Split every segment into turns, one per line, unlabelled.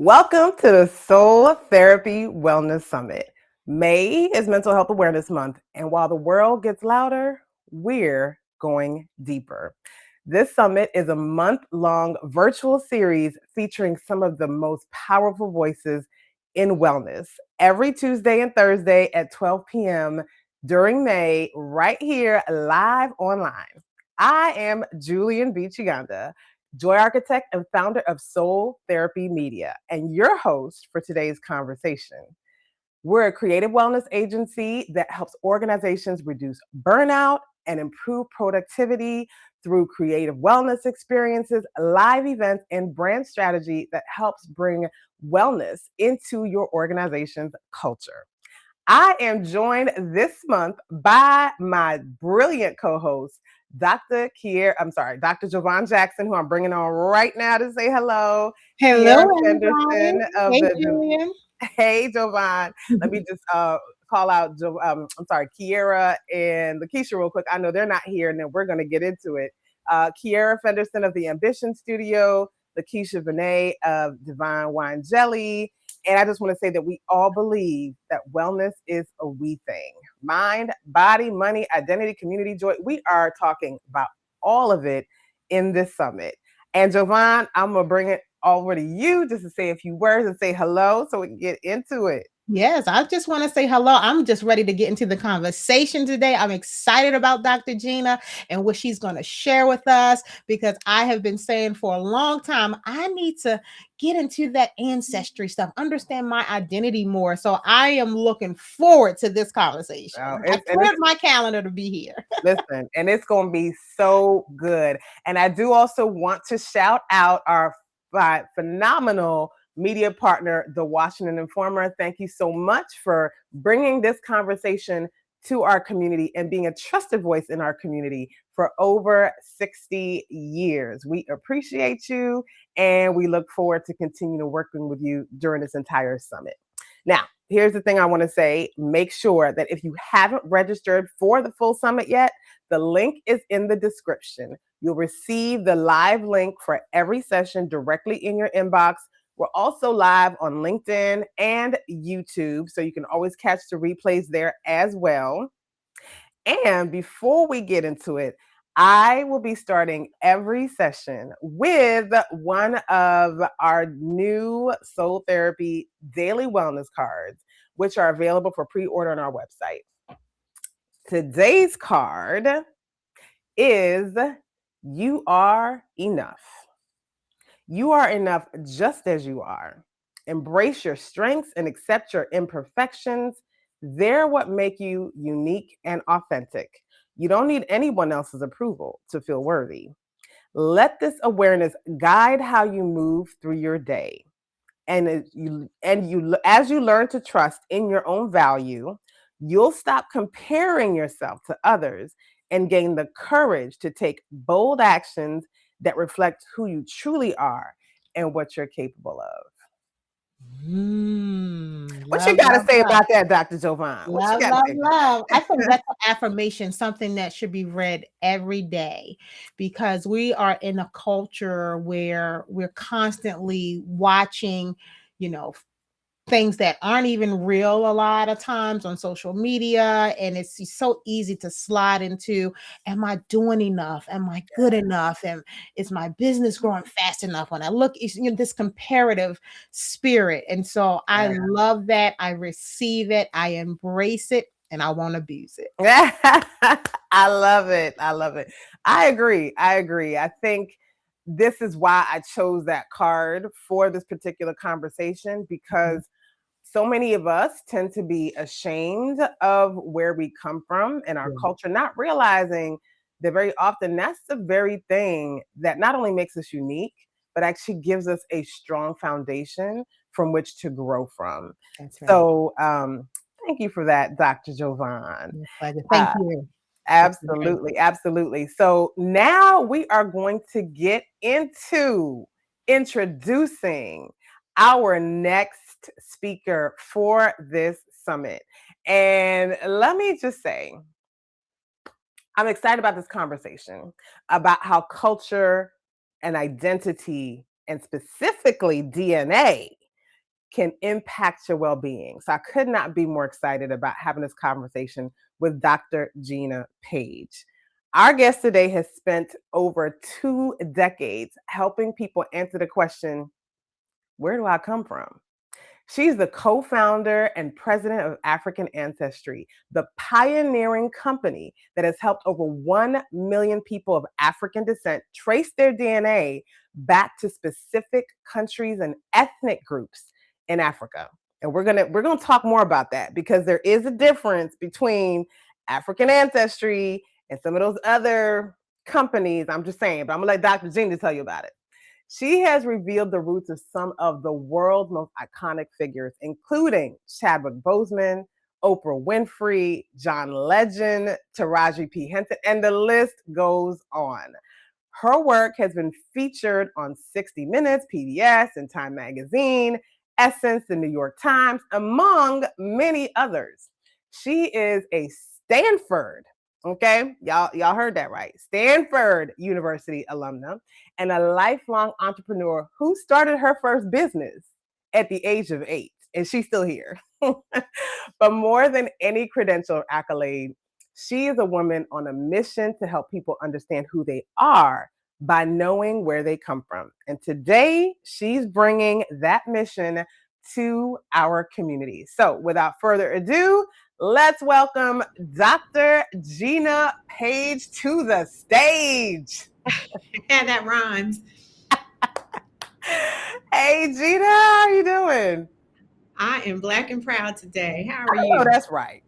Welcome to the Soul Therapy Wellness Summit. May is Mental Health Awareness Month, and while the world gets louder, we're going deeper. This summit is a month-long virtual series featuring some of the most powerful voices in wellness every Tuesday and Thursday at 12 p.m. during May, right here live online. I am Julian B. Chiganda, joy architect and founder of Soul Therapy Media, and your host for today's conversation. We're a creative wellness agency that helps organizations reduce burnout and improve productivity through creative wellness experiences, live events, and brand strategy that helps bring wellness into your organization's culture. I am joined this month by my brilliant co-host, Dr. Jovan Jackson, who I'm bringing on right now to say hello.
Hello,
Kiera
everybody.
Fenderson of
Hey,
the
Julian.
Hey Jovan. Let me just call out Kiera and Lakeisha real quick. I know they're not here, and then we're gonna get into it. Kiera Fenderson of the Ambition Studio, Lakeisha Vinay of Divine Wine Jelly. And I just want to say that we all believe that wellness is a we thing. Mind, body, money, identity, community, joy. We are talking about all of it in this summit. And Jovan, I'm going to bring it over to you just to say a few words and say hello so we can get into it.
Yes, I just want to say hello. I'm just ready to get into the conversation today. I'm excited about Dr. Gina and what she's going to share with us because I have been saying for a long time, I need to get into that ancestry stuff, understand my identity more. So I am looking forward to this conversation. I cleared my calendar to be here.
Listen, and it's going to be so good. And I do also want to shout out our phenomenal media partner, the Washington Informer. Thank you so much for bringing this conversation to our community and being a trusted voice in our community for over 60 years. We appreciate you, and we look forward to continuing working with you during this entire summit. Now, here's the thing I want to say. Make sure that if you haven't registered for the full summit yet, the link is in the description. You'll receive the live link for every session directly in your inbox. We're also live on LinkedIn and YouTube, so you can always catch the replays there as well. And before we get into it, I will be starting every session with one of our new Soul Therapy daily wellness cards, which are available for pre-order on our website. Today's card is You Are Enough. You are enough just as you are. Embrace your strengths and accept your imperfections. They're what make you unique and authentic. You don't need anyone else's approval to feel worthy. Let this awareness guide how you move through your day. And as you learn to trust in your own value, you'll stop comparing yourself to others and gain the courage to take bold actions that reflect who you truly are and what you're capable of. What you got to say about that, Dr. Jovan? What you got to say about
Love. I
that?
think that's an affirmation, something that should be read every day because we are in a culture where we're constantly watching, you know, things that aren't even real a lot of times on social media, and it's so easy to slide into, am I doing enough, am I good enough, and is my business growing fast enough? When I look, this comparative spirit, and so I love that. I receive it, I embrace it, and I won't abuse it.
I love it. I love it. I agree. I think this is why I chose that card for this particular conversation, because so many of us tend to be ashamed of where we come from in our culture, not realizing that very often that's the very thing that not only makes us unique, but actually gives us a strong foundation from which to grow from.
That's right.
So thank you for that, Dr. Jovan.
Thank you.
Absolutely, absolutely. So now we are going to get into introducing our next speaker for this summit. And let me just say, I'm excited about this conversation about how culture and identity, and specifically DNA, can impact your well-being. So I could not be more excited about having this conversation with Dr. Gina Page. Our guest today has spent over 2 decades helping people answer the question, where do I come from? She's the co-founder and president of African Ancestry, the pioneering company that has helped over 1 million people of African descent trace their DNA back to specific countries and ethnic groups in Africa. And we're going to talk more about that because there is a difference between African Ancestry and some of those other companies. I'm just saying, but I'm going to let Dr. Gina tell you about it. She has revealed the roots of some of the world's most iconic figures, including Chadwick Boseman, Oprah Winfrey, John Legend, Taraji P. Henson, and the list goes on. Her work has been featured on 60 Minutes, PBS, and Time Magazine, Essence, the New York Times, among many others. She is a Stanford, okay, y'all heard that right, Stanford University alumna, and a lifelong entrepreneur who started her first business at the age of 8, and she's still here. But more than any credential or accolade, she is a woman on a mission to help people understand who they are by knowing where they come from. And today, she's bringing that mission to our community. So without further ado, let's welcome Dr. Gina Page to the stage.
Yeah, that rhymes.
Hey, Gina, how are you doing?
I am black and proud today. How are
Oh,
you?
that's right.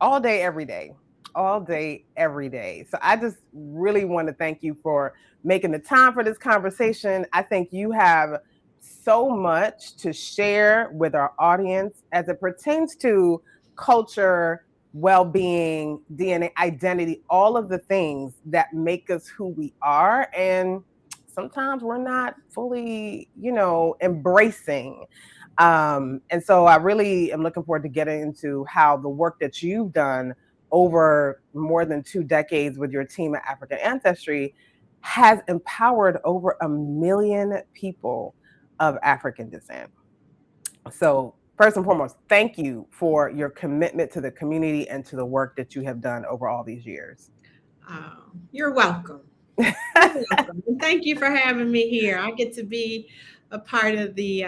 All day, every day. All day, every day. So I just really want to thank you for making the time for this conversation. I think you have so much to share with our audience as it pertains to culture, well-being, DNA, identity, all of the things that make us who we are. And sometimes we're not fully, embracing. And so I really am looking forward to getting into how the work that you've done over more than 2 decades with your team at African Ancestry has empowered over 1 million people of African descent. So first and foremost, thank you for your commitment to the community and to the work that you have done over all these years.
You're welcome. You're welcome. And thank you for having me here. I get to be a part of the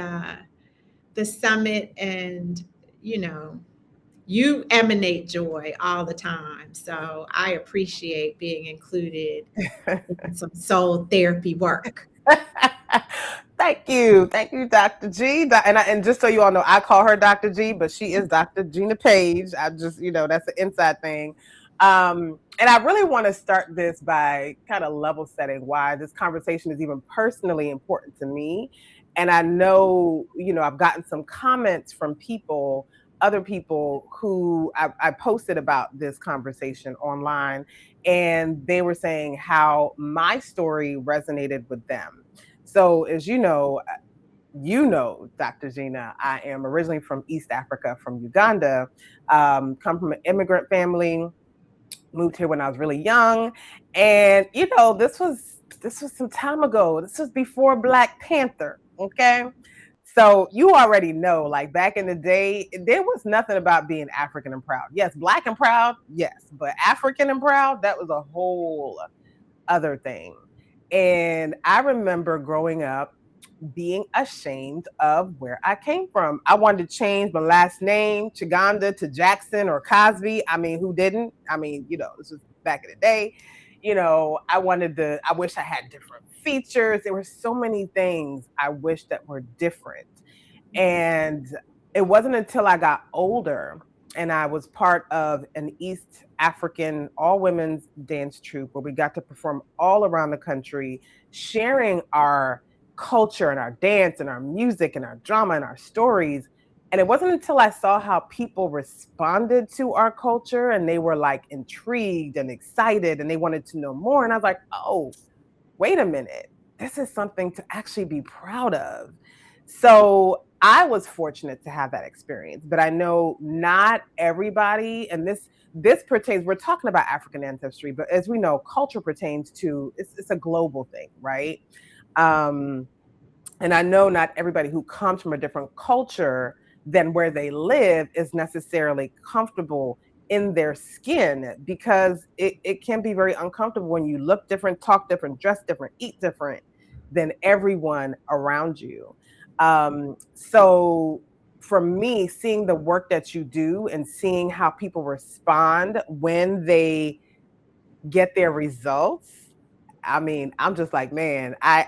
summit, and you know, you emanate joy all the time. So I appreciate being included in some soul therapy work.
Thank you, Dr. G. And just so you all know, I call her Dr. G, but she is Dr. Gina Page. I just, that's an inside thing. And I really want to start this by kind of level setting why this conversation is even personally important to me. And I know, I've gotten some comments from other people who I posted about this conversation online, and they were saying how my story resonated with them. So as Dr. Gina, I am originally from East Africa, from Uganda, come from an immigrant family, moved here when I was really young. And, this was some time ago. This was before Black Panther, okay? So you already know, like back in the day, there was nothing about being African and proud. Yes, Black and proud, yes, but African and proud, that was a whole other thing. And I remember growing up being ashamed of where I came from. I wanted to change my last name, Chiganda, to Jackson or Cosby. I mean, who didn't? I mean, this was back in the day. I wish I had different features. There were so many things I wish that were different. And it wasn't until I got older and I was part of an East African all women's dance troupe where we got to perform all around the country, sharing our culture and our dance and our music and our drama and our stories. And it wasn't until I saw how people responded to our culture and they were like intrigued and excited and they wanted to know more. And I was like, oh, wait a minute, this is something to actually be proud of. So I was fortunate to have that experience, but I know not everybody, and this pertains, we're talking about African ancestry, but as we know, culture pertains to, it's a global thing, right? Um, And I know not everybody who comes from a different culture than where they live is necessarily comfortable in their skin, because it can be very uncomfortable when you look different, talk different, dress different, eat different than everyone around you. So for me, seeing the work that you do and seeing how people respond when they get their results, I mean, I'm just like, man, I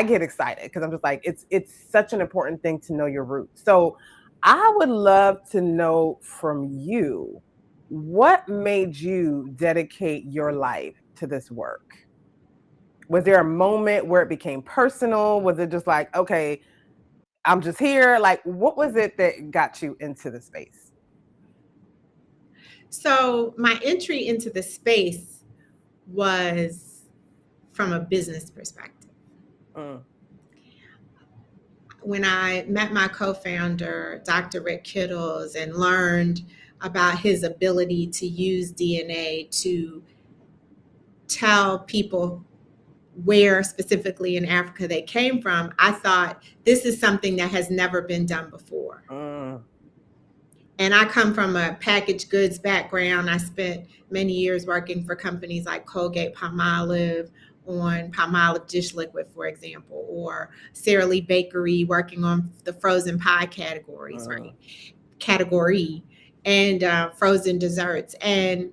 get excited because I'm just like, it's such an important thing to know your roots. So I would love to know from you, what made you dedicate your life to this work? Was there a moment where it became personal? Was it just like, okay, I'm just here? Like, what was it that got you into the space?
So my entry into the space was from a business perspective.
Mm,
When I met my co-founder, Dr. Rick Kittles, and learned about his ability to use DNA to tell people where specifically in Africa they came from, I thought this is something that has never been done before.
mm,
And I come from a packaged goods background. I spent many years working for companies like Colgate Palmolive on Palmolive dish liquid, for example, or Sara Lee Bakery working on the frozen pie categories,
mm,
right? Category and frozen desserts. And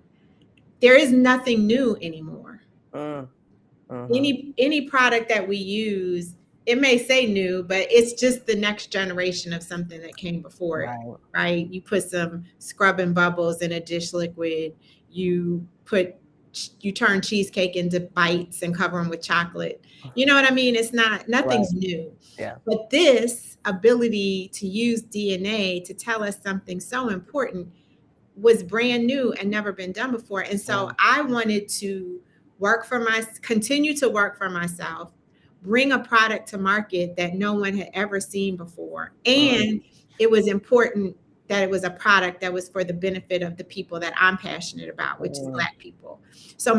there is nothing new anymore.
mm, mhm.
Any product that we use, it may say new, but it's just the next generation of something that came before it,
Right.
right? You put some scrub and bubbles in a dish liquid, you put you turn cheesecake into bites and cover them with chocolate. You know what I mean? It's not,
Right.
nothing's new.
Yeah.
But this ability to use DNA to tell us something so important was brand new and never been done before. And so
Mm,
I wanted to continue to work for myself, bring a product to market that no one had ever seen before.
mm,
And it was important that it was a product that was for the benefit of the people that I'm passionate about, which is
mm,
Black people. So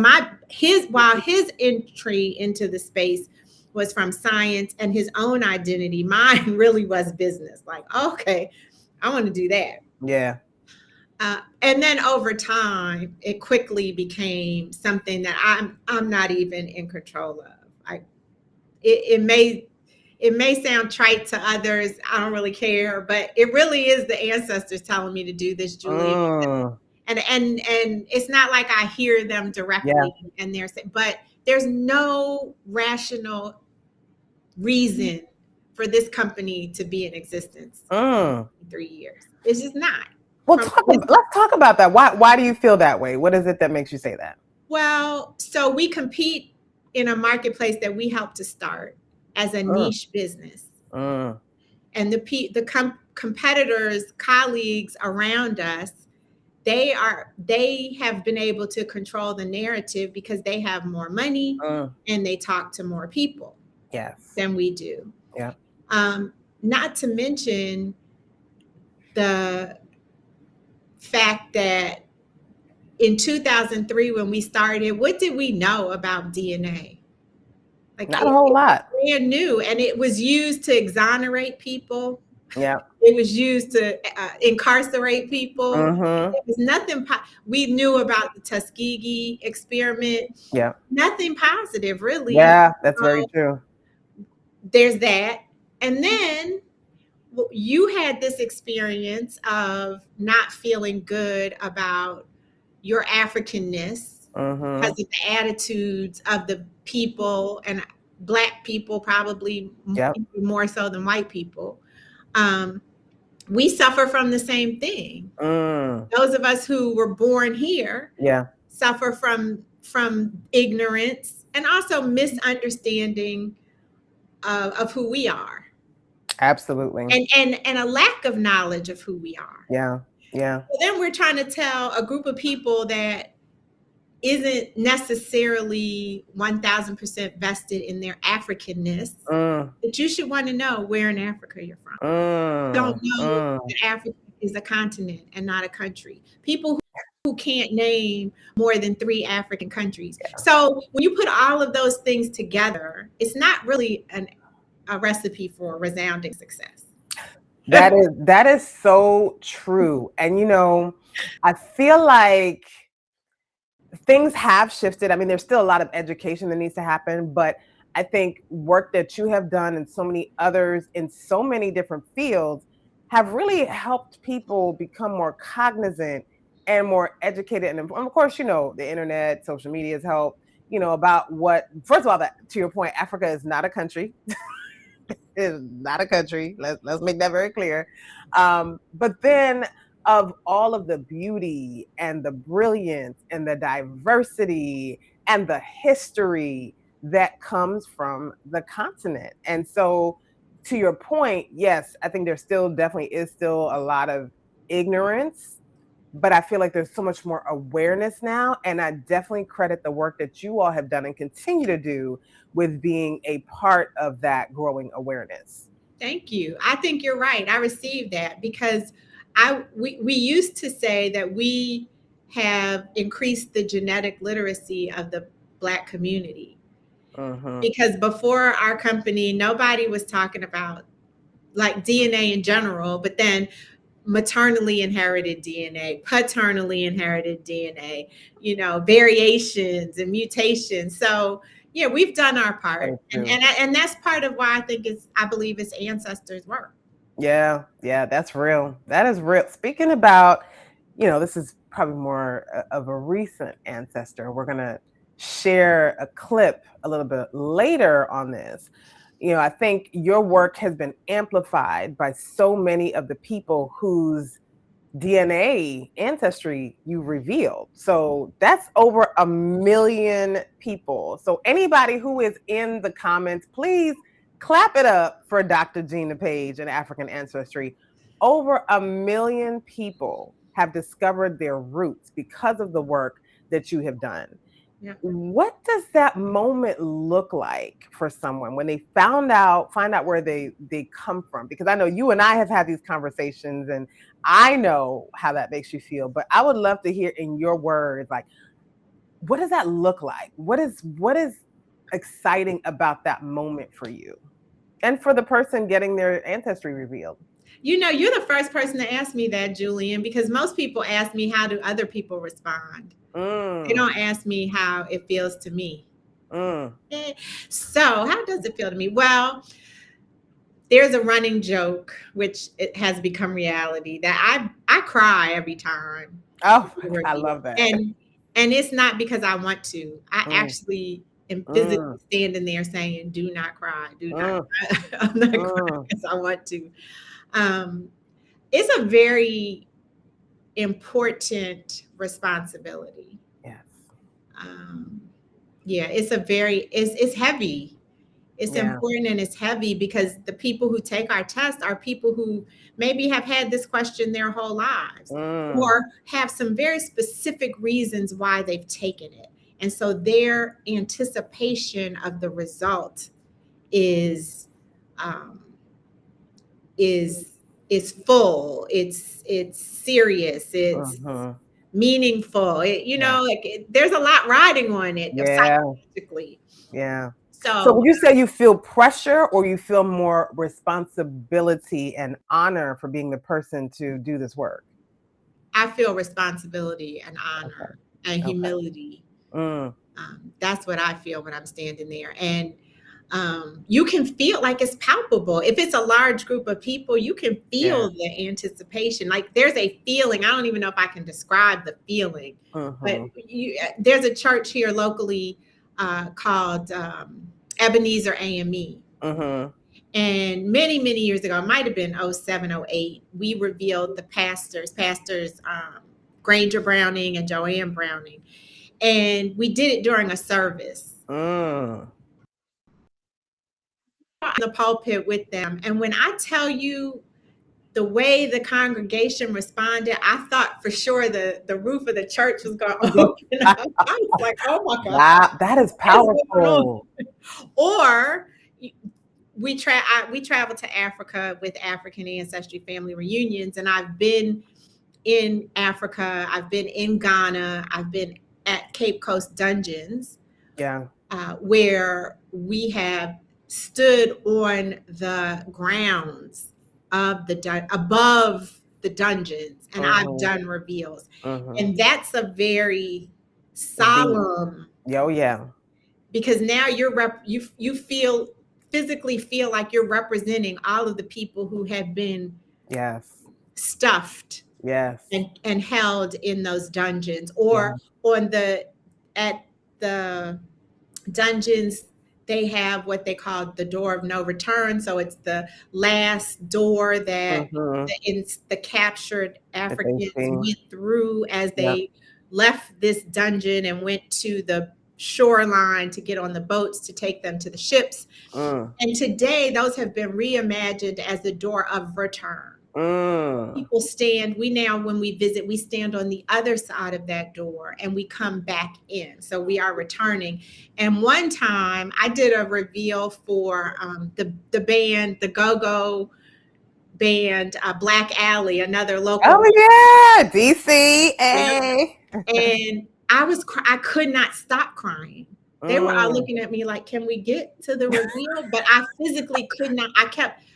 while his entry into the space was from science and his own identity, mine really was business. Like, okay, I want to do that.
yeah.
And then over time, it quickly became something that I'm not even in control of. It may sound trite to others. I don't really care, but it really is the ancestors telling me to do this, Julie.
Mm,
And it's not like I hear them
yeah.
directly, and but there's no rational reason for this company to be in existence
Mm.
in 3 years. It's just not.
Well,
From
let's talk about that. Why do you feel that way? What is it that makes you say that?
Well, so we compete in a marketplace that we help to start as a
Mm,
niche business.
mm,
And the competitors, colleagues around us, they have been able to control the narrative because they have more money
mm.
and they talk to more people
Yes.
than we do.
Yeah.
Not to mention the fact that in 2003, when we started, what did we know about DNA? Like
Not a whole
it was
lot.
brand new, and it was used to exonerate people.
Yeah.
It was used to incarcerate people.
Mm-hmm.
It was nothing. We knew about the Tuskegee experiment.
Yeah.
Nothing positive, really.
Yeah. That's very
So
true.
there's that, and then you had this experience of not feeling good about your Africanness because
Mm-hmm.
of the attitudes of the people, and Black people probably
Yep.
more so than white people. Um, we suffer from the same thing.
Mm.
Those of us who were born here
Yeah.
suffer from ignorance and also misunderstanding of who we are,
Absolutely.
and a lack of knowledge of who we are.
Yeah. Yeah.
So then we're trying to tell a group of people that isn't necessarily 1000% vested in their Africanness
Mm,
that you should want to know where in Africa you're from. Don't
mm,
know
mm.
that Africa is a continent and not a country. People who can't name more than 3 African countries. So when you put all of those things together, it's not really a recipe for resounding success.
That is so true. And I feel like things have shifted. I mean, there's still a lot of education that needs to happen, but I think work that you have done and so many others in so many different fields have really helped people become more cognizant and more educated. And of course, the internet, social media has helped, about what, first of all, that to your point, Africa is not a country. Is not a country. Let's make that very clear. But then of all of the beauty and the brilliance and the diversity and the history that comes from the continent. And so to your point, yes, I think there still definitely is still a lot of ignorance, but I feel like there's so much more awareness now. And I definitely credit the work that you all have done and continue to do with being a part of that growing awareness.
Thank you. I think you're right. I received that because we used to say that we have increased the genetic literacy of the Black community. Because before our company, nobody was talking about like DNA in general, but then maternally inherited DNA, paternally inherited DNA, variations and mutations. So yeah, we've done our part, and that's part of why I believe it's ancestors' work.
Yeah, that's real. That is real. Speaking about, this is probably more of a recent ancestor. We're gonna share a clip a little bit later on this. I think your work has been amplified by so many of the people whose DNA ancestry you revealed. So that's over 1 million people. So anybody who is in the comments, please clap it up for Dr. Gina Page and African ancestry. Over 1 million people have discovered their roots because of the work that you have done.
Yeah.
What does that moment look like for someone when they find out where they come from? Because I know you and I have had these conversations and I know how that makes you feel, but I would love to hear in your words, like, what does that look like? What is exciting about that moment for you and for the person getting their ancestry revealed?
You're the first person to ask me that, Julian, because most people ask me, how do other people respond? They don't ask me how it feels to me. So how does it feel to me? Well, there's a running joke, which it has become reality, that I cry every time.
Oh, I love that.
And it's not because I want to. I actually am physically standing there saying, "Do not cry, do not cry." I'm not crying because I want to. It's a very important responsibility.
Yes.
Yeah, it's heavy. It's important and it's heavy because the people who take our test are people who maybe have had this question their whole lives or have some very specific reasons why they've taken it. And so their anticipation of the result is full. It's serious. It's meaningful. There's a lot riding on it psychologically.
Yeah.
So
would you say you feel pressure or you feel more responsibility and honor for being the person to do this work?
I feel responsibility and honor and humility. That's what I feel when I'm standing there. And you can feel like it's palpable. If it's a large group of people, you can feel the anticipation. Like there's a feeling. I don't even know if I can describe the feeling. But there's a church here locally called Ebenezer AME. And many, many years ago, it might have been 07, 08, we revealed the pastors Granger Browning and Joanne Browning. And we did it during a service. In the pulpit with them. And when I tell you the way the congregation responded, I thought for sure the roof of the church was going to open up. I was like, oh my God.
Wow, that is powerful.
Or we traveled to Africa with African ancestry family reunions, and I've been in Africa, I've been in Ghana, I've been at Cape Coast dungeons, where we have stood on the grounds of above the dungeons, and I've done reveals, and that's a very solemn.
Oh yeah.
Because now you feel physically feel like you're representing all of the people who have been
Yes.
stuffed
Yes.
and held in those dungeons, or on the at the dungeons they have what they call the door of no return. So it's the last door that the captured Africans went through as they left this dungeon and went to the shoreline to get on the boats to take them to the ships. And today those have been reimagined as the door of return. People stand, when we visit, we stand on the other side of that door and we come back in. So we are returning. And one time I did a reveal for the band, the go-go band, Black Alley, another local.
Oh yeah, DC. Hey.
And I could not stop crying. They were all looking at me like, can we get to the reveal? But I physically could not. I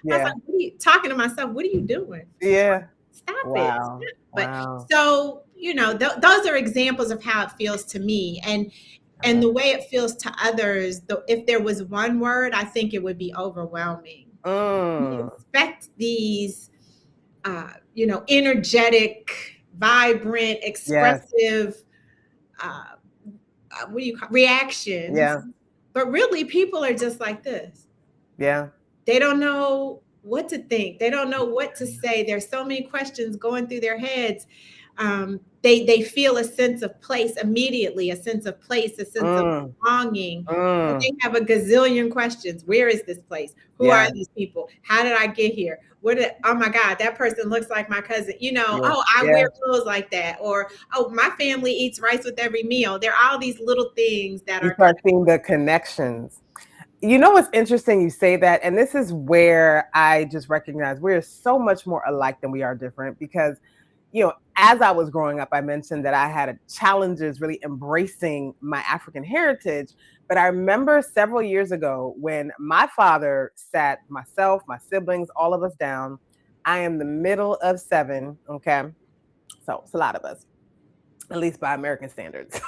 was like, talking to myself, what are you doing?
Yeah.
Stop it. But so, those are examples of how it feels to me. And the way it feels to others, if there was one word, I think it would be overwhelming. You expect these, energetic, vibrant, expressive, what do you call reactions?
Yeah.
But really, people are just like this.
Yeah.
They don't know what to think. They don't know what to say. There's so many questions going through their heads. They feel a sense of place immediately, a sense of place, a sense of belonging. But they have a gazillion questions. Where is this place? Who are these people? How did I get here? Oh my God, that person looks like my cousin. I wear clothes like that. Or, oh, my family eats rice with every meal. There are all these little things that
you start seeing the connections. You know what's interesting? You say that, and this is where I just recognize we're so much more alike than we are different, because as I was growing up, I mentioned that I had challenges really embracing my African heritage. But I remember several years ago when my father sat myself, my siblings, all of us down. I am the middle of 7, okay? So it's a lot of us, at least by American standards.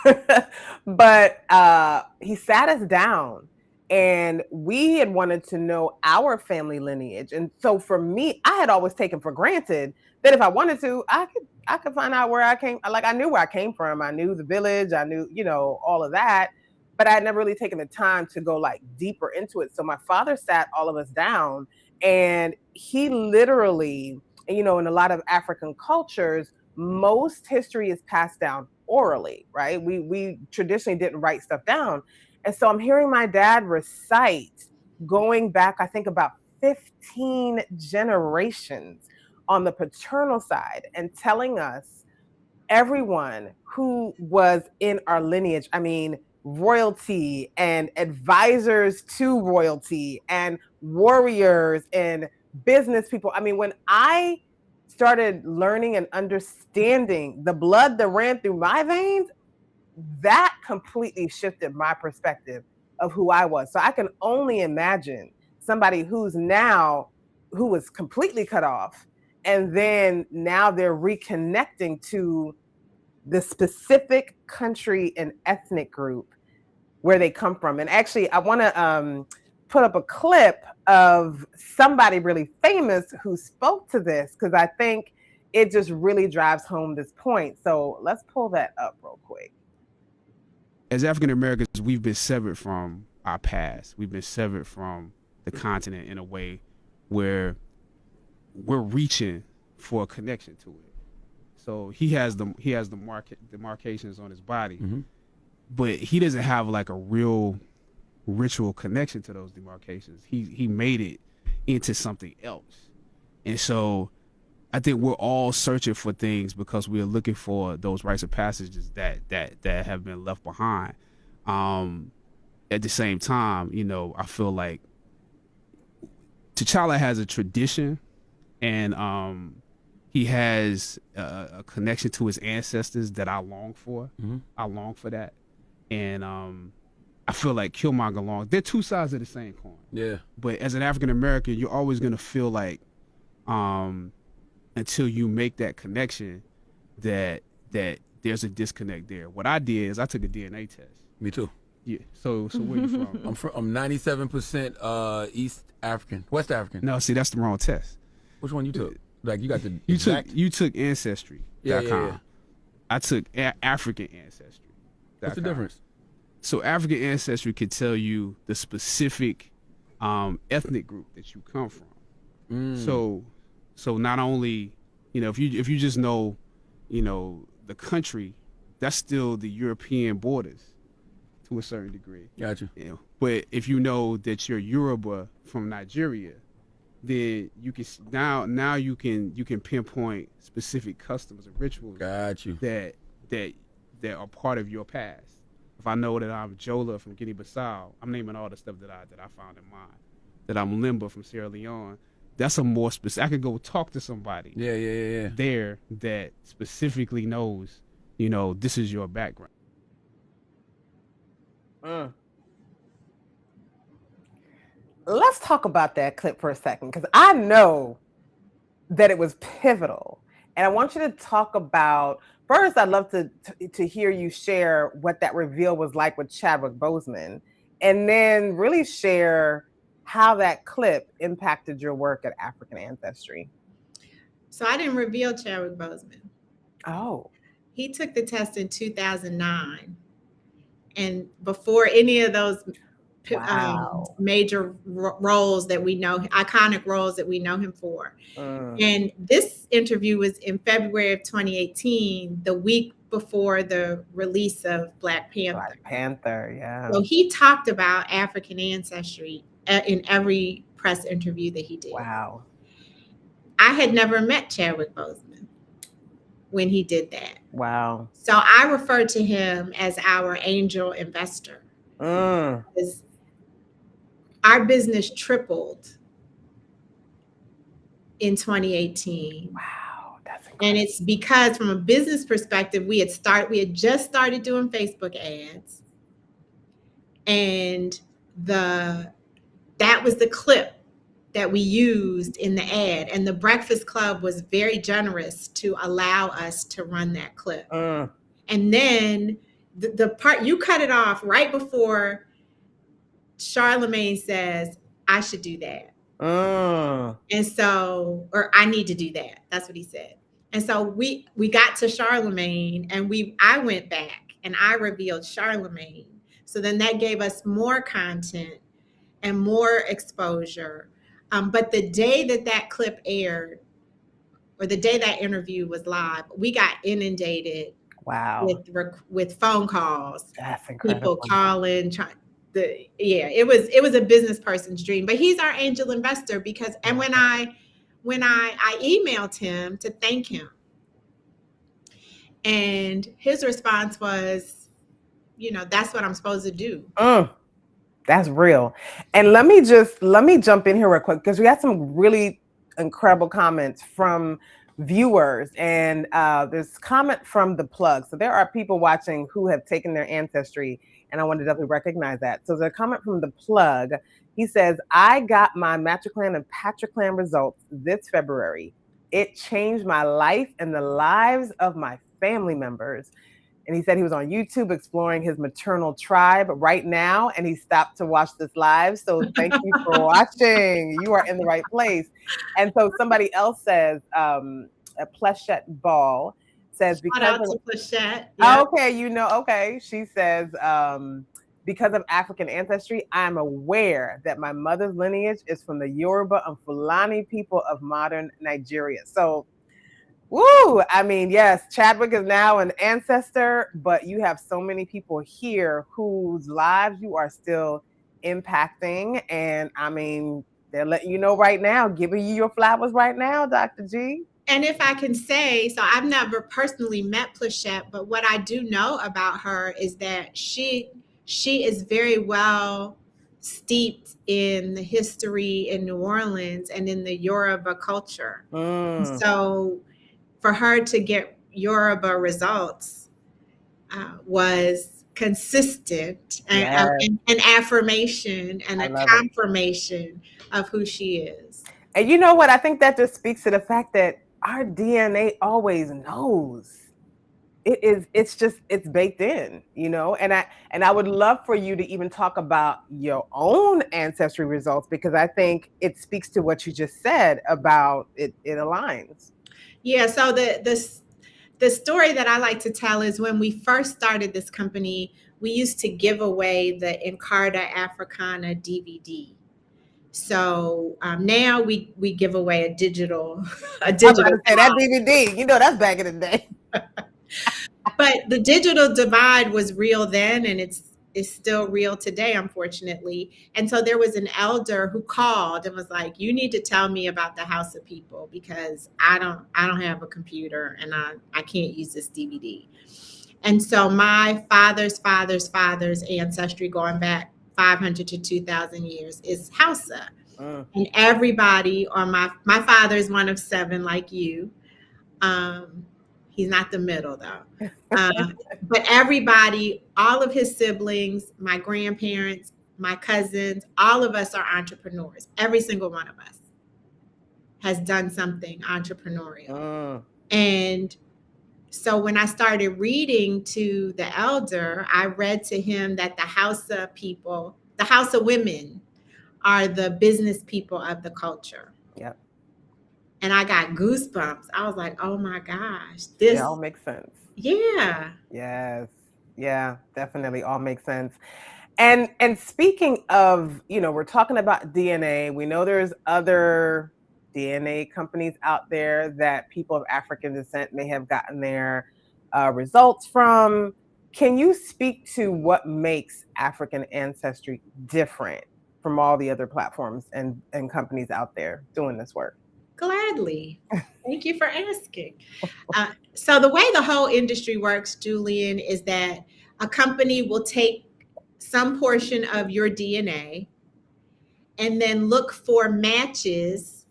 But he sat us down and we had wanted to know our family lineage. And so for me, I had always taken for granted that if I wanted to, I could find out where I came. Like, I knew where I came from. I knew the village. I knew, all of that. But I had never really taken the time to go like deeper into it. So my father sat all of us down, and he literally, in a lot of African cultures, most history is passed down orally, right? We traditionally didn't write stuff down. And so I'm hearing my dad recite, going back, I think about 15 generations on the paternal side, and telling us everyone who was in our lineage. I mean, royalty and advisors to royalty and warriors and business people. I mean, when I started learning and understanding the blood that ran through my veins, that completely shifted my perspective of who I was. So I can only imagine somebody who was completely cut off, and then now they're reconnecting to the specific country and ethnic group where they come from. And actually, I want to put up a clip of somebody really famous who spoke to this, because I think it just really drives home this point. So let's pull that up real quick.
As African Americans, we've been severed from our past. We've been severed from the continent in a way where we're reaching for a connection to it. So he has the demarcations on his body, but he doesn't have like a real ritual connection to those demarcations. He made it into something else. And so I think we're all searching for things because we're looking for those rites of passages that have been left behind. At the same time, I feel like T'Challa has a tradition, and he has a connection to his ancestors that I long for. I long for that. And I feel like Killmonger long. They're two sides of the same coin.
Yeah.
But as an African American, you're always gonna feel like, until you make that connection, that there's a disconnect there. What I did is I took a DNA test.
Me too.
Yeah. So where you from?
I'm 97% East African, West African.
No, see, that's the wrong test.
Which one you took? Like you got the
You took Ancestry.com.
Yeah.
I took African Ancestry.
What's the difference?
So African Ancestry could tell you the specific ethnic group that you come from. So not only, if you just know, the country, that's still the European borders to a certain degree.
Gotcha.
But if you know that you're Yoruba from Nigeria, then you can now you can pinpoint specific customs and rituals.
Got you.
that are part of your past. If I know that I'm Jola from Guinea-Bissau, I'm naming all the stuff that I found in mine. That I'm Limba from Sierra Leone. That's a more specific. I could go talk to somebody.
Yeah.
There that specifically knows, this is your background.
Let's talk about that clip for a second, because I know that it was pivotal. And I want you to talk about, first, I'd love to hear you share what that reveal was like with Chadwick Boseman, and then really share how that clip impacted your work at African Ancestry.
So I didn't reveal Chadwick Boseman.
Oh.
He took the test in 2009. And before any of those major roles that we know, iconic roles that we know him for. And this interview was in February of 2018, the week before the release of Black Panther.
Black Panther, yeah.
So he talked about African ancestry in every press interview that he did.
Wow.
I had never met Chadwick Boseman when he did that.
Wow.
So I referred to him as our angel investor. Because our business tripled in 2018.
Wow, that's incredible.
And it's because from a business perspective, we had just started doing Facebook ads. And that was the clip that we used in the ad. And the Breakfast Club was very generous to allow us to run that clip. And then the part, you cut it off right before Charlemagne says, I should do that. And so, or I need to do that. That's what he said. And so we got to Charlemagne, and I went back and I revealed Charlemagne. So then that gave us more content and more exposure. But the day that clip aired, or the day that interview was live, we got inundated.
Wow.
With phone calls.
That's incredible.
People calling, it was a business person's dream. But he's our angel investor because, and when I emailed him to thank him, and his response was, that's what I'm supposed to do.
That's real. And let me jump in here real quick, because we had some really incredible comments from viewers, and there's comment from The Plug. So there are people watching who have taken their ancestry, and I want to definitely recognize that. So there's a comment from The Plug. He says, I got my Matriclan and Patriclan results this February. It changed my life and the lives of my family members. And he said he was on YouTube exploring his maternal tribe right now, and he stopped to watch this live. So thank you for watching. You are in the right place. And so somebody else says, a Plechette Ball says,
Shout out to Plechette.
Yeah. Okay, okay. She says, because of African ancestry, I'm aware that my mother's lineage is from the Yoruba and Fulani people of modern Nigeria. So, woo! I mean, yes, Chadwick is now an ancestor, but you have so many people here whose lives you are still impacting. And I mean, they're letting you know right now, giving you your flowers right now, Dr. G.
And if I can say, so I've never personally met Plechette, but what I do know about her is that she is very well steeped in the history in New Orleans and in the Yoruba culture. So for her to get Yoruba results was consistent
Yes.
an affirmation and
I
a
love it.
confirmation of who she is.
And you know what? I think that just speaks to the fact that our DNA always knows. It's baked in, you know. And I would love for you to even talk about your own ancestry results, because I think it speaks to what you just said about it aligns.
Yeah, so the story that I like to tell is when we first started this company, we used to give away the Encarta Africana DVD. So now we give away a digital
I was about to say that
copy.
DVD, you know, that's back in the day.
But the digital divide was real then, and it's still real today, unfortunately. And so there was an elder who called and was like, "You need to tell me about the House of People, because I don't have a computer and I can't use this DVD." And so my father's ancestry, going back 500 to 2,000 years, is Hausa. And everybody on my father is one of 7, like you. He's not the middle though. But everybody, all of his siblings, my grandparents, my cousins, all of us are entrepreneurs. Every single one of us has done something entrepreneurial. And so when I started reading to the elder, I read to him that the Hausa people, the Hausa women, are the business people of the culture.
Yep.
And I got goosebumps. I was like, oh my gosh, this
It all makes sense.
Yeah.
Yes. Yeah, definitely all makes sense. And speaking of, you know, we're talking about DNA. We know there's other DNA companies out there that people of African descent may have gotten their results from. Can you speak to what makes African ancestry different from all the other platforms and companies out there doing this work?
Gladly. Thank you for asking. So the way the whole industry works, Julian, is that a company will take some portion of your DNA and then look for matches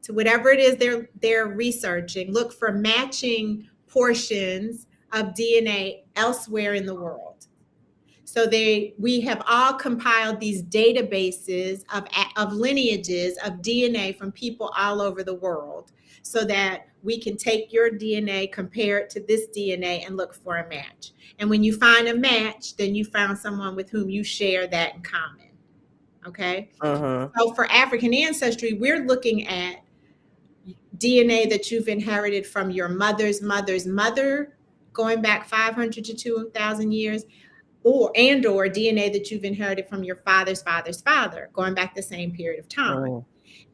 to whatever it is they're researching. Look for matching portions of DNA elsewhere in the world. So we have all compiled these databases of lineages of DNA from people all over the world, so that we can take your DNA, compare it to this DNA, and look for a match. And when you find a match, then you found someone with whom you share that in common. Okay. So for African ancestry, we're looking at DNA that you've inherited from your mother's mother's mother, going back 500 to 2,000 years, or DNA that you've inherited from your father's father's father, going back the same period of time.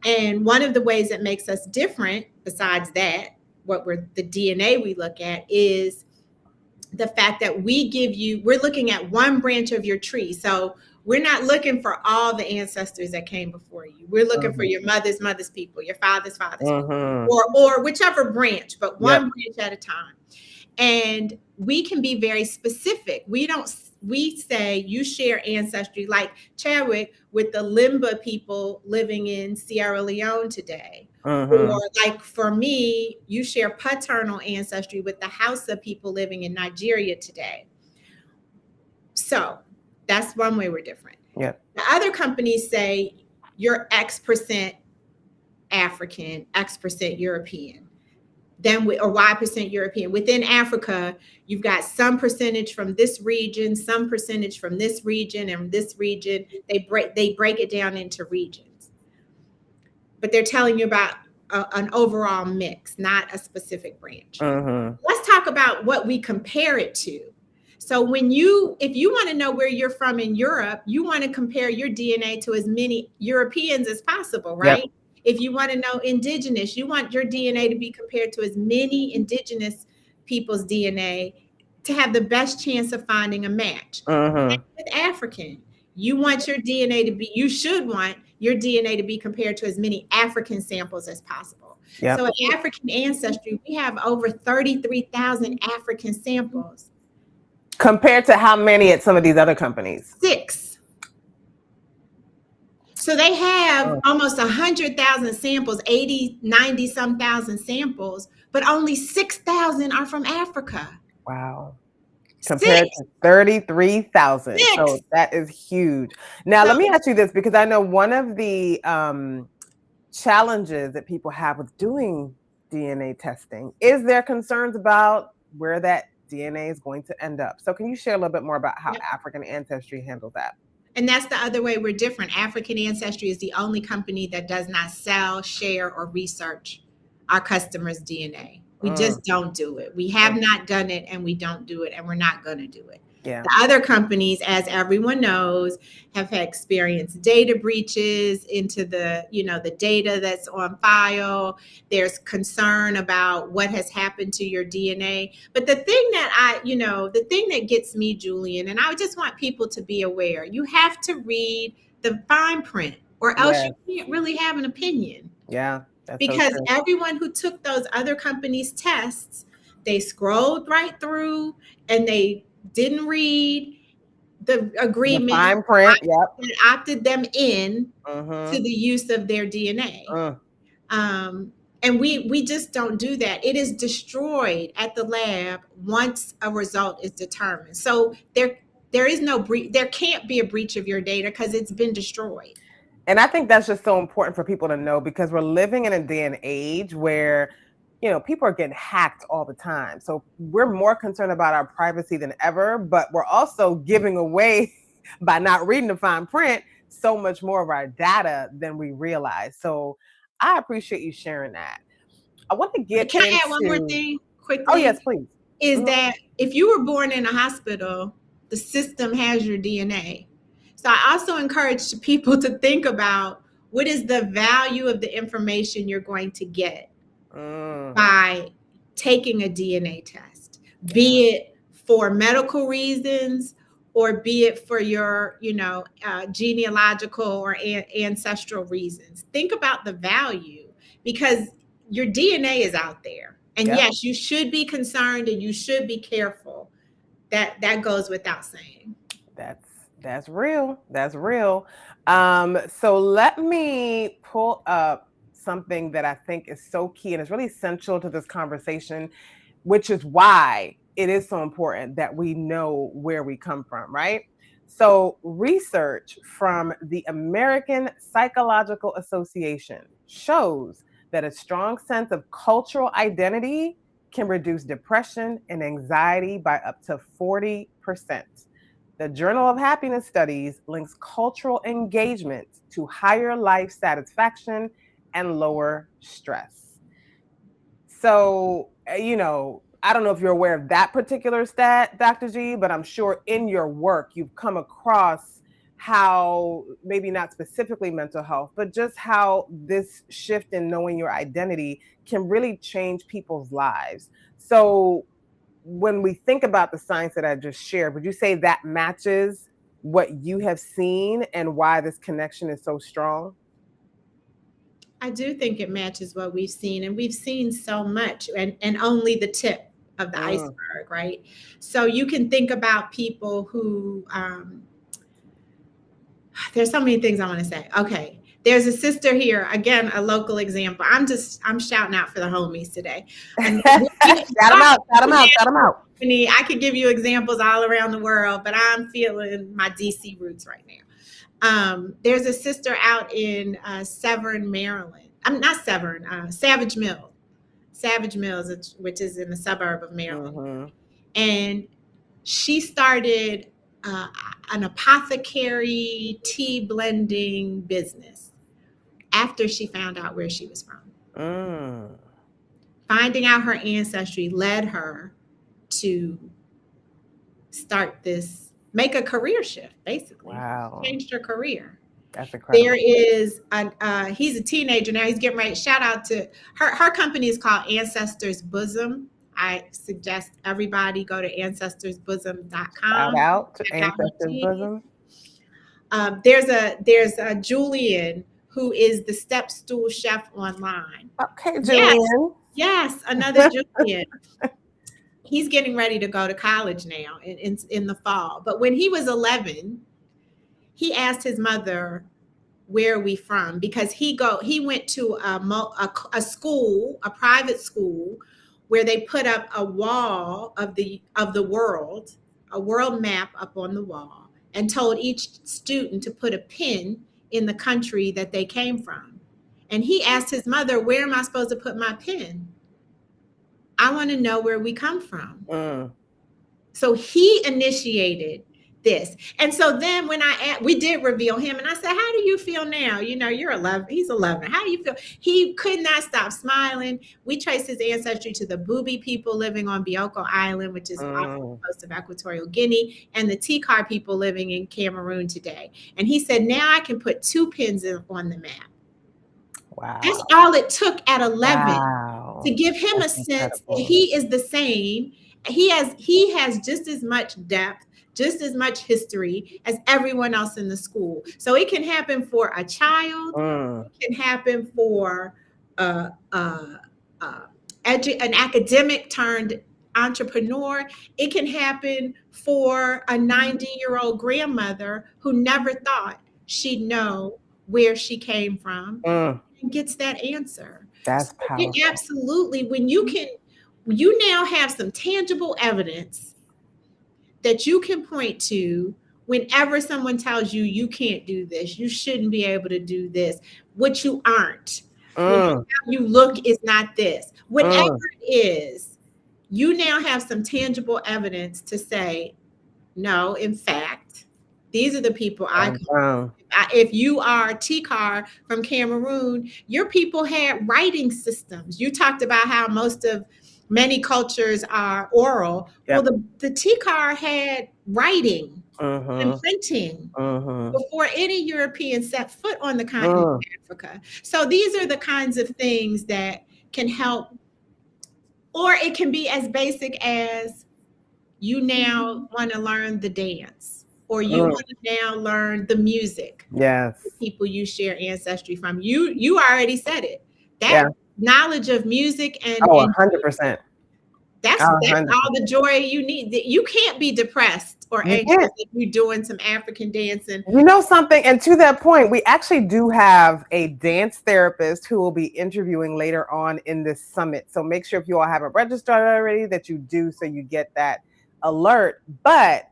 And one of the ways that makes us different, besides that, the DNA we look at, is the fact that we're looking at one branch of your tree. So we're not looking for all the ancestors that came before you. We're looking for your mother's mother's people, your father's father's people, or whichever branch, but one branch at a time. And we can be very specific. We say you share ancestry, like Chadwick, with the Limba people living in Sierra Leone today. Or like for me, you share paternal ancestry with the Hausa people living in Nigeria today. So that's one way we're different. The other companies say you're X% African, X% European. Or Y% European. Within Africa, you've got some percentage from this region, some percentage from this region, and this region. They break it down into regions. But they're telling you about an overall mix, not a specific branch. Let's talk about what we compare it to. So if you want to know where you're from in Europe, you want to compare your DNA to as many Europeans as possible, right? If you want to know indigenous, you want your DNA to be compared to as many indigenous people's DNA to have the best chance of finding a match. With African, you should want your DNA to be compared to as many African samples as possible. So in African ancestry, we have over 33,000 African samples.
Compared to how many at some of these other companies?
6. So they have almost 100,000 samples, 80, 90 some thousand samples, but only 6,000 are from Africa.
Wow. compared
Six.
to 33,000.
Six.
So that is huge. Now, let
So-
me ask you this, because I know one of the challenges that people have with doing DNA testing is their concerns about where that DNA is going to end up. So can you share a little bit more about how
Yep.
African Ancestry handles that?
And that's the other way we're different. African Ancestry is the only company that does not sell, share, or research our customers' DNA. We just don't do it. We have not done it, and we don't do it, and we're not going to do it.
Yeah.
The other companies, as everyone knows, have experienced data breaches into the data that's on file. There's concern about what has happened to your DNA. But the thing that gets me, Julian, and I just want people to be aware, you have to read the fine print, or else you can't really have an opinion.
Yeah.
Because everyone who took those other companies' tests, they scrolled right through and they didn't read the agreement,
the fine print,
that opted them in
Mm-hmm.
to the use of their DNA. And we just don't do that. It is destroyed at the lab once a result is determined. So there is no there can't be a breach of your data because it's been destroyed.
And I think that's just so important for people to know, because we're living in a day and age where, people are getting hacked all the time. So we're more concerned about our privacy than ever, but we're also giving away by not reading the fine print so much more of our data than we realize. So I appreciate you sharing that. I want to get
Can I add one more thing quickly?
Oh, yes, please.
Is that if you were born in a hospital, the system has your DNA. So I also encourage people to think about what is the value of the information you're going to get by taking a DNA test, be it for medical reasons or be it for your, genealogical or ancestral reasons. Think about the value, because your DNA is out there. And yes, you should be concerned and you should be careful. That goes without saying.
That's real. That's real. So let me pull up something that I think is so key and is really essential to this conversation, which is why it is so important that we know where we come from, right? So research from the American Psychological Association shows that a strong sense of cultural identity can reduce depression and anxiety by up to 40%. The Journal of Happiness Studies links cultural engagement to higher life satisfaction and lower stress. So, I don't know if you're aware of that particular stat, Dr. G, but I'm sure in your work you've come across how, maybe not specifically mental health, but just how this shift in knowing your identity can really change people's lives. So when we think about the science that I just shared, would you say that matches what you have seen and why this connection is so strong?
I do think it matches what we've seen, and we've seen so much, and only the tip of the iceberg, right? So you can think about people who, there's so many things I want to say. Okay. There's a sister here, again, a local example. I'm shouting out for the homies today. And
shout them out.
I could give you examples all around the world, but I'm feeling my DC roots right now. There's a sister out in Severn, Maryland. I'm not Severn, Savage Mills, which is in the suburb of Maryland. And she started an apothecary tea blending business after she found out where she was from. Finding out her ancestry led her to start this, make a career shift, basically.
Wow.
Changed her career.
That's incredible.
There is, he's a teenager now. He's getting ready. Shout out to her company is called Ancestors Bosom. I suggest everybody go to ancestorsbosom.com.
Shout out to Ancestors Bosom.
There's a Julian who is the step stool chef online.
Okay, Julian.
Yes, another Julian. He's getting ready to go to college now in the fall. But when he was 11, he asked his mother, "Where are we from?" Because he went to a school, a private school, where they put up a wall of the world, a world map up on the wall and told each student to put a pin in the country that they came from. And he asked his mother, where am I supposed to put my pin? I want to know where we come from. So he initiated this. And so then when we did reveal him, and I said, how do you feel now? You know, you're 11, he's 11. How do you feel? He could not stop smiling. We traced his ancestry to the Bubi people living on Bioko Island, which is off the coast of Equatorial Guinea, and the Tikar people living in Cameroon today. And he said, now I can put 2 pins on the map.
Wow.
That's all it took at 11
Wow.
to give him a sense that he is the same. He has just as much depth, just as much history as everyone else in the school. So it can happen for a child. It can happen for an academic turned entrepreneur. It can happen for a 90-year-old grandmother who never thought she'd know where she came from and gets that answer.
That's powerful.
Absolutely. When you now have some tangible evidence that you can point to whenever someone tells you you can't do this, you shouldn't be able to do this, what you aren't. How you look is not this. Whatever it is, you now have some tangible evidence to say, no, in fact, these are the people I come from. If you are Tikar from Cameroon, your people had writing systems. You talked about how many cultures are oral. Yep. Well, the Tikar had writing and printing before any European set foot on the continent of Africa. So these are the kinds of things that can help, or it can be as basic as you now want to learn the dance, or you want to now learn the music.
Yes.
The people you share ancestry from. You already said it. That knowledge of music and
100%.
That's all the joy you need. You can't be depressed or anxious if you're doing some African dancing.
You know something, and to that point, we actually do have a dance therapist who will be interviewing later on in this summit. So make sure if you all haven't registered already that you do, so you get that alert. But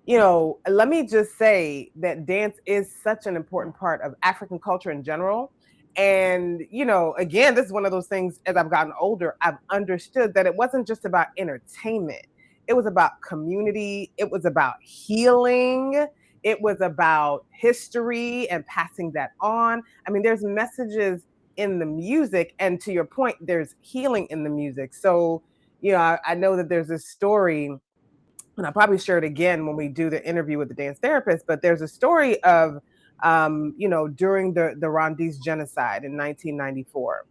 you know, let me just say that dance is such an important part of African culture in general. And, you know, again, this is one of those things, as I've gotten older, I've understood that it wasn't just about entertainment. It was about community. It was about healing. It was about history and passing that on. I mean, there's messages in the music. And to your point, there's healing in the music. So, you know, I know that there's this story, and I'll probably share it again when we do the interview with the dance therapist, but there's a story of, you know, during the Rwandese genocide in 1994,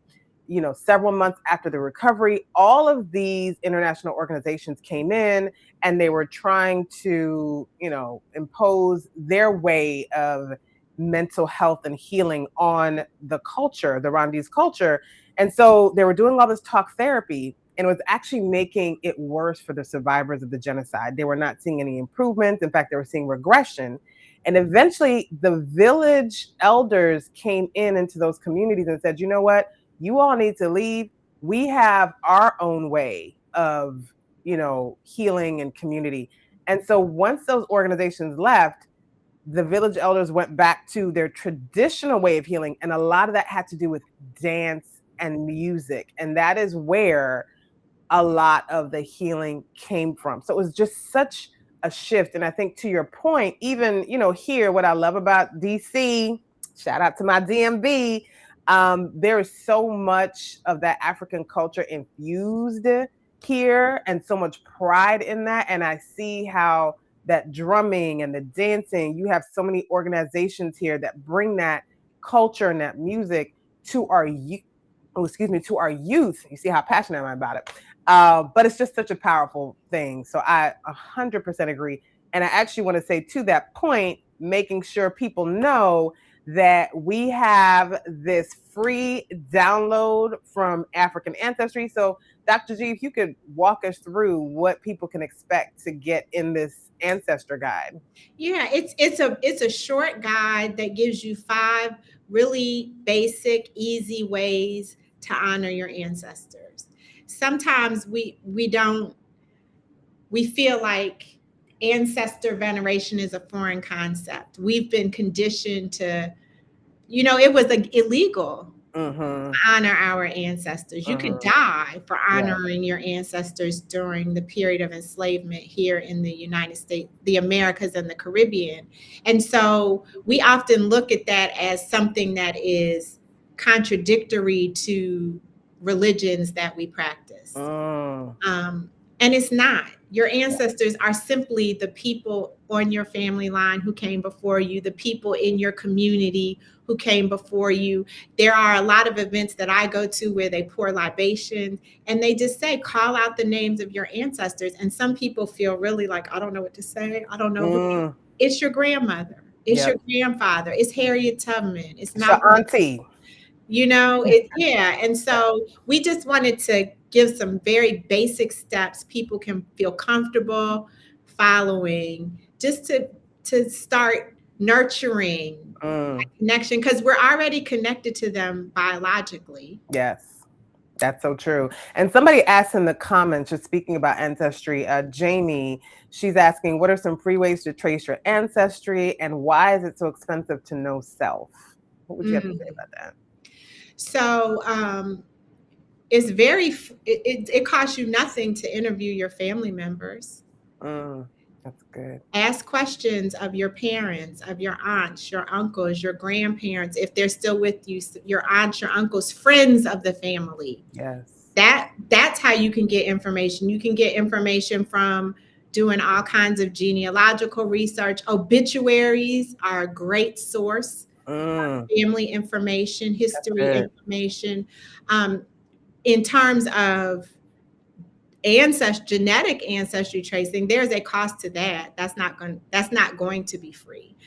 you know, several months after the recovery, all of these international organizations came in and they were trying to, you know, impose their way of mental health and healing on the culture, the Rwandese culture. And so they were doing all this talk therapy, and it was actually making it worse for the survivors of the genocide. They were not seeing any improvements. In fact, they were seeing regression. And eventually the village elders came into those communities and said, you know what, you all need to leave. We have our own way of, you know, healing and community. And so once those organizations left, the village elders went back to their traditional way of healing. And a lot of that had to do with dance and music. And that is where a lot of the healing came from. So it was just such a shift. And I think to your point, even, you know, here, what I love about DC, shout out to my DMV, there is so much of that African culture infused here and so much pride in that. And I see how that drumming and the dancing, you have so many organizations here that bring that culture and that music to our to our youth. You see how passionate I am about it. But it's just such a powerful thing. So I 100% agree. And I actually want to say, to that point, making sure people know that we have this free download from African Ancestry. So Dr. G, if you could walk us through what people can expect to get in this ancestor guide.
Yeah, it's a short guide that gives you 5 really basic, easy ways to honor your ancestors. Sometimes we feel like ancestor veneration is a foreign concept. We've been conditioned to, it was illegal to honor our ancestors. You could die for honoring your ancestors during the period of enslavement here in the United States, the Americas, and the Caribbean. And so we often look at that as something that is contradictory to religions that we practice. And it's not. Your ancestors are simply the people on your family line who came before you, the people in your community who came before you. There are a lot of events that I go to where they pour libations and they just say, call out the names of your ancestors. And some people feel really like, I don't know what to say. I don't know who. It's your grandmother. It's your grandfather. It's Harriet Tubman. It's not
your auntie.
And so we just wanted to give some very basic steps people can feel comfortable following, just to start nurturing that connection, because we're already connected to them biologically.
Yes, that's so true. And somebody asked in the comments, just speaking about ancestry, Jamie, she's asking, what are some free ways to trace your ancestry, and why is it so expensive to know self? What would you have to say about that?
So it's it costs you nothing to interview your family members.
That's good.
Ask questions of your parents, of your aunts, your uncles, your grandparents, if they're still with you, your aunts, your uncles, friends of the family.
Yes.
That's how you can get information. You can get information from doing all kinds of genealogical research. Obituaries are a great source. Family information, history information. In terms of genetic ancestry tracing, there's a cost to that. That's not going to be free.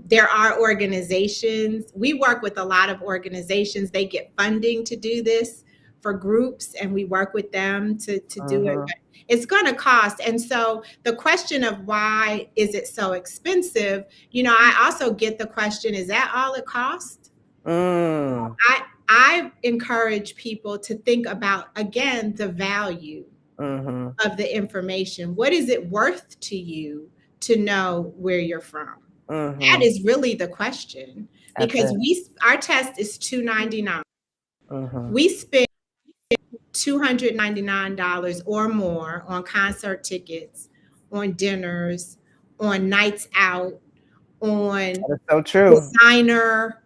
There are organizations. We work with a lot of organizations. They get funding to do this for groups, and we work with them to do it. But it's going to cost. And so the question of why is it so expensive? I also get the question, is that all it costs? I encourage people to think about, again, the value of the information. What is it worth to you to know where you're from? That is really the question, because our test is $299. We spend $299 or more on concert tickets, on dinners, on nights out, on
so true.
designer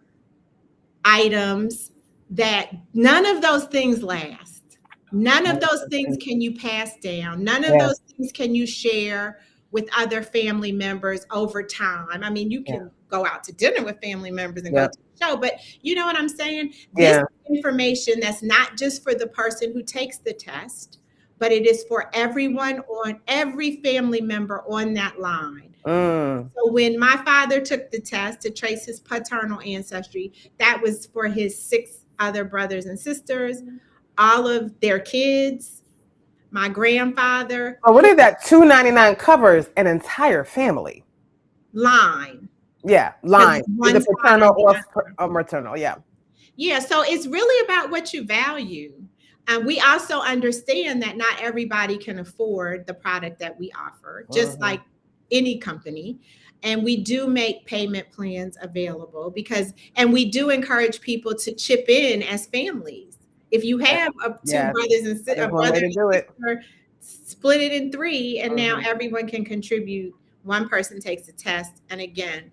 items, that none of those things last. None of those things can you pass down. None of those things can you share with other family members over time. I mean, you can go out to dinner with family members and go to the show, but you know what I'm saying? This information that's not just for the person who takes the test, but it is for everyone, on every family member on that line. So when my father took the test to trace his paternal ancestry, that was for his 6 other brothers and sisters, all of their kids, my grandfather.
Oh, what is that? $299 covers an entire family
Line.
Yeah, line. Either paternal or maternal. Yeah.
Yeah. So it's really about what you value. And we also understand that not everybody can afford the product that we offer, just like any company. And we do make payment plans available and we do encourage people to chip in as families. If you have 2 brothers and sister, split it in 3, and now everyone can contribute. One person takes the test, and again,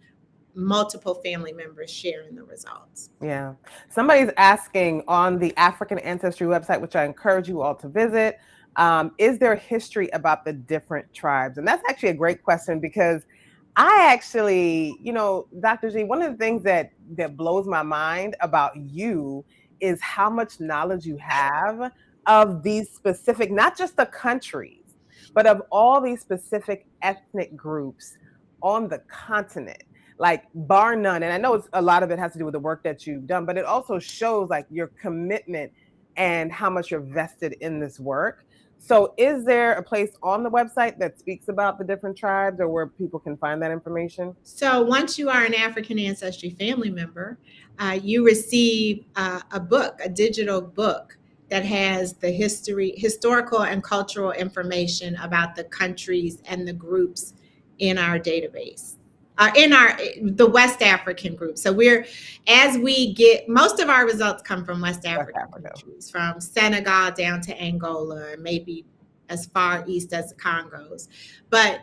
multiple family members share in the results.
Yeah. Somebody's asking on the African Ancestry website, which I encourage you all to visit, is there history about the different tribes? And that's actually a great question, because I actually, Dr. G, one of the things that blows my mind about you is how much knowledge you have of these specific, not just the countries, but of all these specific ethnic groups on the continent, like bar none. And I know a lot of it has to do with the work that you've done, but it also shows like your commitment and how much you're vested in this work. So is there a place on the website that speaks about the different tribes, or where people can find that information?
So once you are an African Ancestry family member, you receive a book, a digital book that has the historical and cultural information about the countries and the groups in our database. In the West African group. So as we get, most of our results come from West African countries, from Senegal down to Angola, maybe as far east as the Congos. But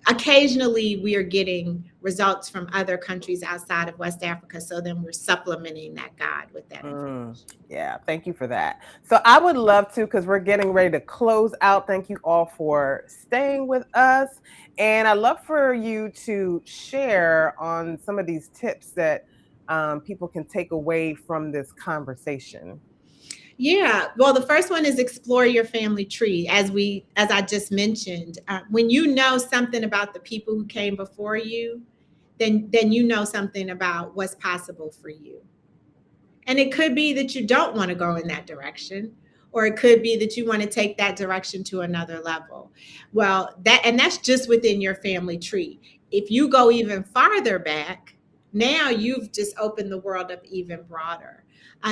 occasionally we are getting results from other countries outside of West Africa. So then we're supplementing that guide with that information.
Yeah, thank you for that. So I would love to, because we're getting ready to close out. Thank you all for staying with us. And I'd love for you to share on some of these tips that people can take away from this conversation.
Yeah, well, the first one is explore your family tree. As I just mentioned, when you know something about the people who came before you, then you know something about what's possible for you. And it could be that you don't want to go in that direction, or it could be that you want to take that direction to another level. Well, that's just within your family tree. If you go even farther back, now you've just opened the world up even broader.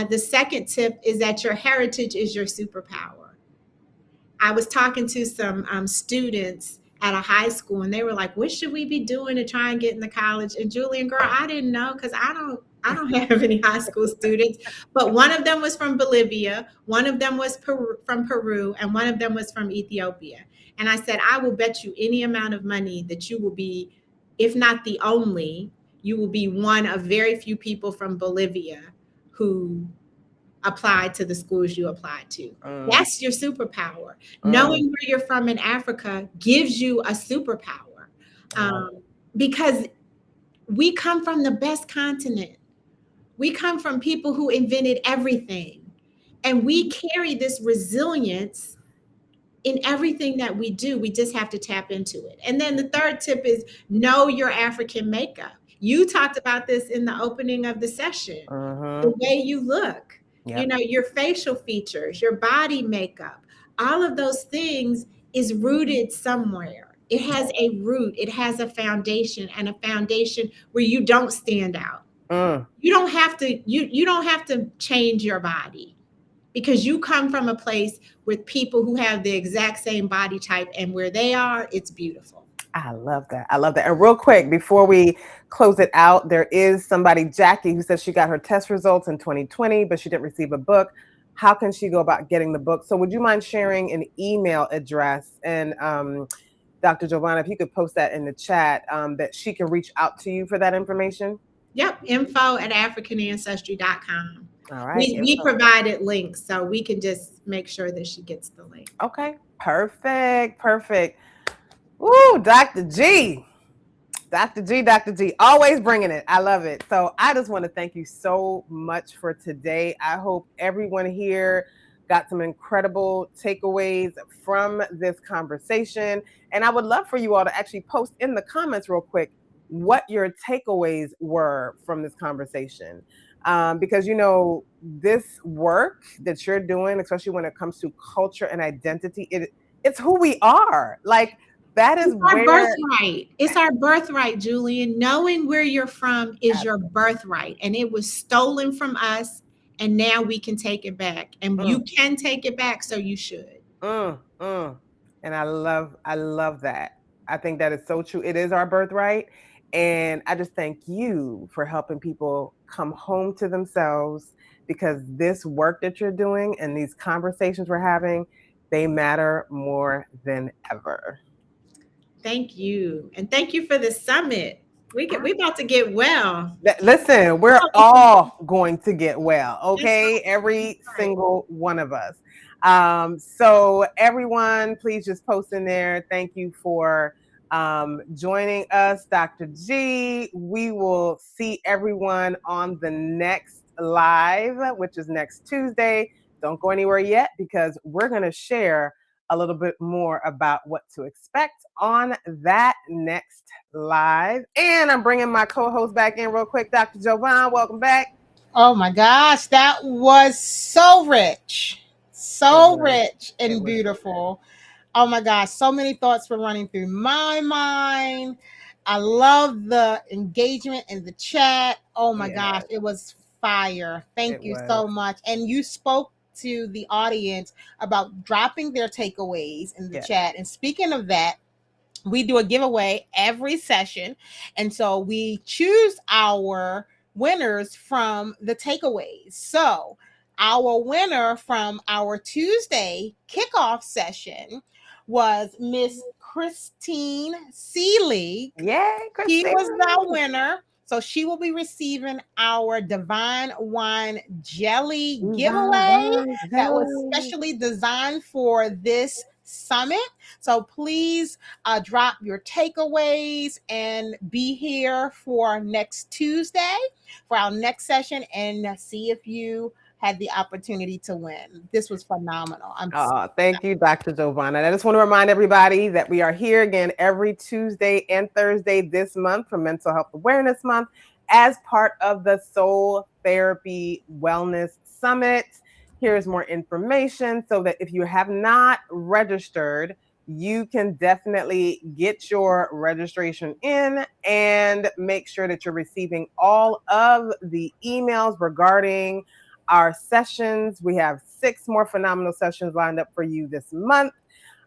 The second tip is that your heritage is your superpower. I was talking to some students at a high school, and they were like, "What should we be doing to try and get into college?" And Julian, girl, I didn't know, because I don't have any high school students. But one of them was from Bolivia, one of them was from Peru, and one of them was from Ethiopia. And I said, I will bet you any amount of money that you will be, if not the only, you will be one of very few people from Bolivia who applied to the schools you applied to. That's your superpower. Knowing where you're from in Africa gives you a superpower, because we come from the best continent. We come from people who invented everything, and we carry this resilience in everything that we do. We just have to tap into it. And then the third tip is know your African makeup. You talked about this in the opening of the session. The way you look, your facial features, your body makeup, all of those things is rooted somewhere. It has a root, it has a foundation, and a foundation where you don't stand out. You don't have to, you don't have to change your body, because you come from a place with people who have the exact same body type, and where they are, it's beautiful.
I love that. I love that. And real quick, before we close it out, there is somebody, Jackie, who says she got her test results in 2020, but she didn't receive a book. How can she go about getting the book? So would you mind sharing an email address? And Dr. Giovanna, if you could post that in the chat, that she can reach out to you for that information.
Yep. info@africanancestry.com.
All right.
We provided links, so we can just make sure that she gets the link.
Okay. Perfect. Perfect. Woo, Dr. G. Dr. G, always bringing it. I love it. So I just want to thank you so much for today. I hope everyone here got some incredible takeaways from this conversation. And I would love for you all to actually post in the comments real quick what your takeaways were from this conversation. Because, this work that you're doing, especially when it comes to culture and identity, it's who we are. Like, that is
our birthright. It's our birthright, Julian. Knowing where you're from is your birthright, and it was stolen from us, and now we can take it back. And you can take it back, so you should.
And I love that. I think that is so true. It is our birthright. And I just thank you for helping people come home to themselves, because this work that you're doing and these conversations we're having, they matter more than ever.
Thank you. And thank you for the summit. We about to get well.
Listen, we're all going to get well, okay? Every single one of us. So everyone, please just post in there. Thank you for joining us, Dr. G. We will see everyone on the next live, which is next Tuesday. Don't go anywhere yet, because we're going to share a little bit more about what to expect on that next live. And I'm bringing my co-host back in real quick. Dr. Giovanna, welcome back.
Oh my gosh, that was so rich. So rich and beautiful. Oh my gosh, so many thoughts were running through my mind. I love the engagement in the chat. Oh my gosh, it was fire. Thank you so much. And you spoke to the audience about dropping their takeaways in the
Yes.
chat. And speaking of that, we do a giveaway every session. And so we choose our winners from the takeaways. So our winner from our Tuesday kickoff session was Miss Christine Seelig.
Yay,
She
Christine.
was the winner. So she will be receiving our Divine Wine Jelly giveaway that was specially designed for this summit. So please drop your takeaways and be here for next Tuesday for our next session and see if you had the opportunity to win. This was phenomenal.
Thank you, Dr. Giovanna. And I just want to remind everybody that we are here again every Tuesday and Thursday this month for Mental Health Awareness Month as part of the Soul Therapy Wellness Summit. Here's more information so that if you have not registered, you can definitely get your registration in and make sure that you're receiving all of the emails regarding our sessions. We have 6 more phenomenal sessions lined up for you this month.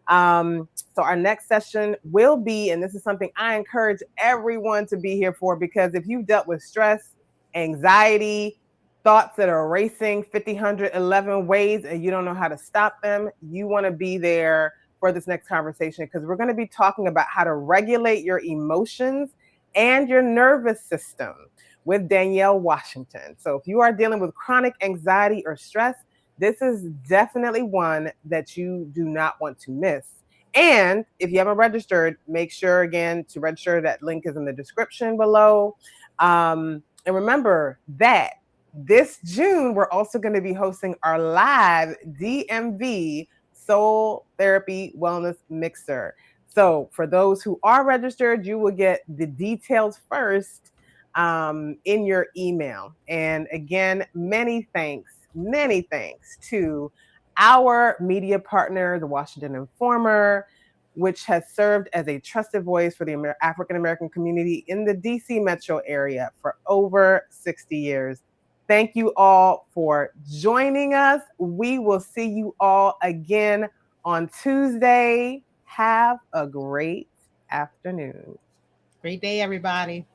So our next session will be, and this is something I encourage everyone to be here for, because if you've dealt with stress, anxiety, thoughts that are racing 50, 100, 11 ways and you don't know how to stop them, you want to be there for this next conversation, because we're going to be talking about how to regulate your emotions and your nervous system with Danielle Washington. So if you are dealing with chronic anxiety or stress, this is definitely one that you do not want to miss. And if you haven't registered, make sure again to register. That link is in the description below. And remember that this June, we're also going to be hosting our live DMV Soul Therapy Wellness Mixer. So for those who are registered, you will get the details first in your email. And again, many thanks to our media partner, the Washington Informer, which has served as a trusted voice for the African American community in the DC metro area for over 60 years. Thank you all for joining us. We will see you all again on Tuesday. Have a great afternoon.
Great day, everybody.